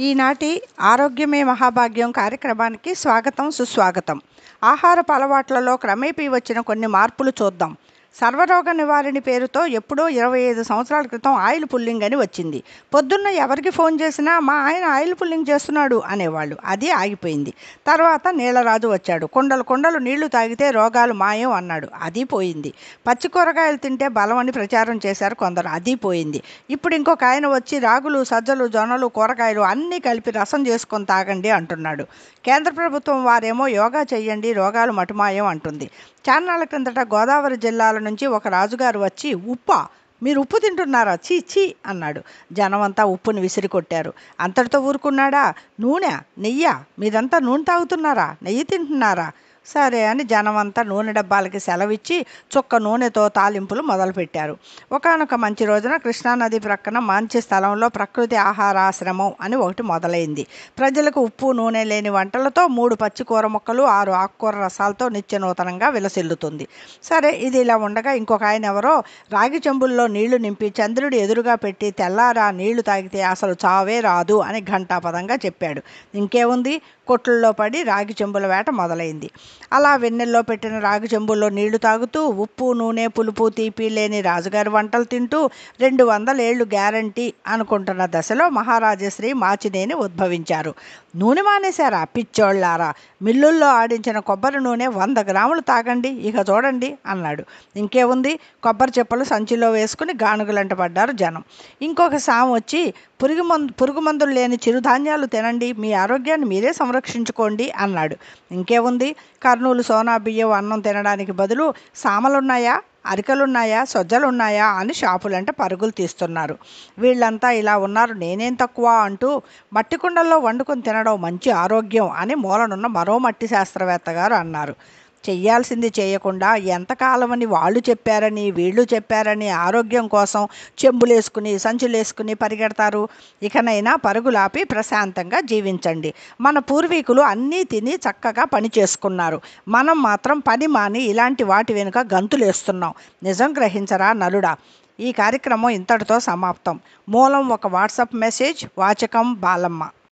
ఈనాటి ఆరోగ్యమే మహాభాగ్యం కార్యక్రమానికి స్వాగతం సుస్వాగతం. ఆహారపు అలవాట్లలో క్రమేపీ వచ్చిన కొన్ని మార్పులు చూద్దాం. సర్వరోగ నివారణి పేరుతో ఎప్పుడో 25 సంవత్సరాల క్రితం ఆయిల్ పుల్లింగ్ అని వచ్చింది. పొద్దున్న ఎవరికి ఫోన్ చేసినా మా ఆయన ఆయిల్ పుల్లింగ్ చేస్తున్నాడు అనేవాళ్ళు. అది ఆగిపోయింది. తర్వాత నీలరాజు వచ్చాడు. కుండలు కుండలు నీళ్లు తాగితే రోగాలు మాయం అన్నాడు. అది పోయింది. పచ్చి కూరగాయలు తింటే బలం అని ప్రచారం చేశారు కొందరు. అది పోయింది. ఇప్పుడు ఇంకొక ఆయన వచ్చి రాగులు, సజ్జలు, జొన్నలు, కూరగాయలు అన్నీ కలిపి రసం చేసుకొని తాగండి అంటున్నాడు. కేంద్ర ప్రభుత్వం వారేమో యోగా చెయ్యండి రోగాలు మటుమాయం అంటుంది. చాన్నాళ్ళ క్రిందట గోదావరి జిల్లాల నుంచి ఒక రాజుగారు వచ్చి ఉప్పా, మీరు ఉప్పు తింటున్నారా, చీ చీ అన్నాడు. జనమంతా ఉప్పుని విసిరి కొట్టారు. అంతటితో ఊరుకున్నాడా? నూనె, నెయ్యి, మీరంతా నూనె తాగుతున్నారా, నెయ్యి తింటున్నారా? సరే అని జనమంతా నూనె డబ్బాలకి సెలవిచ్చి చుక్క నూనెతో తాలింపులు మొదలుపెట్టారు. ఒకానొక మంచి రోజున కృష్ణానది ప్రక్కన మంచి స్థలంలో ప్రకృతి ఆహారాశ్రమం అని ఒకటి మొదలైంది. ప్రజలకు ఉప్పు నూనె లేని వంటలతో 3 పచ్చి కూర ముక్కలు 6 ఆకుకూర రసాలతో నిత్య నూతనంగా విలసిల్లుతుంది. సరే, ఇది ఇలా ఉండగా ఇంకొక ఆయన ఎవరో రాగి చెంబుల్లో నీళ్లు నింపి చంద్రుడి ఎదురుగా పెట్టి తెల్లారా నీళ్లు తాగితే అసలు చావే రాదు అని ఘంటాపదంగా చెప్పాడు. ఇంకేముంది, కొట్లలో పడి రాగి చెంబుల వేట మొదలైంది. అలా వెన్నెల్లో పెట్టిన రాగి చెంబుల్లో నీళ్లు తాగుతూ ఉప్పు నూనె పులుపు తీపి లేని రాజుగారి వంటలు తింటూ 200 ఏళ్లు గ్యారంటీ అనుకుంటున్న దశలో మహారాజశ్రీ మాచినేని ఉద్భవించారు. నూనె మానేశారా పిచ్చోళ్ళారా, మిల్లుల్లో ఆడించిన కొబ్బరి నూనె 100 గ్రాములు తాగండి ఇక చూడండి అన్నాడు. ఇంకేముంది, కొబ్బరి చెప్పలు సంచిలో వేసుకుని గానుగులంట పడ్డారు జనం. ఇంకొక సాము వచ్చి పురుగు మందులు లేని చిరుధాన్యాలు తినండి, మీ ఆరోగ్యాన్ని మీరే సంరక్షించుకోండి అన్నాడు. ఇంకేముంది, కర్నూలు సోనా బియ్యం అన్నం తినడానికి బదులు సామలున్నాయా, అరికలున్నాయా, సొజ్జలున్నాయా అని షాపులంటే పరుగులు తీస్తున్నారు. వీళ్ళంతా ఇలా ఉన్నారు, నేనేం తక్కువ అంటూ మట్టి కుండల్లో వండుకొని తినడం మంచి ఆరోగ్యం అని మూలనున్న మరో మట్టి శాస్త్రవేత్త గారు అన్నారు. చెయ్యాల్సింది చేయకుండా ఎంతకాలమని వాళ్ళు చెప్పారని వీళ్ళు చెప్పారని ఆరోగ్యం కోసం చెంబులేసుకుని సంచులేసుకుని పరిగెడతారు. ఇకనైనా పరుగులాపి ప్రశాంతంగా జీవించండి. మన పూర్వీకులు అన్నీ తిని చక్కగా పని చేసుకున్నారు. మనం మాత్రం పని మాని ఇలాంటి వాటి వెనుక గంతులేస్తున్నాం. నిజం గ్రహించరా నలుడా. ఈ కార్యక్రమం ఇంతటితో సమాప్తం. మూలం ఒక వాట్సాప్ మెసేజ్, వాచకం బాలమ్మ.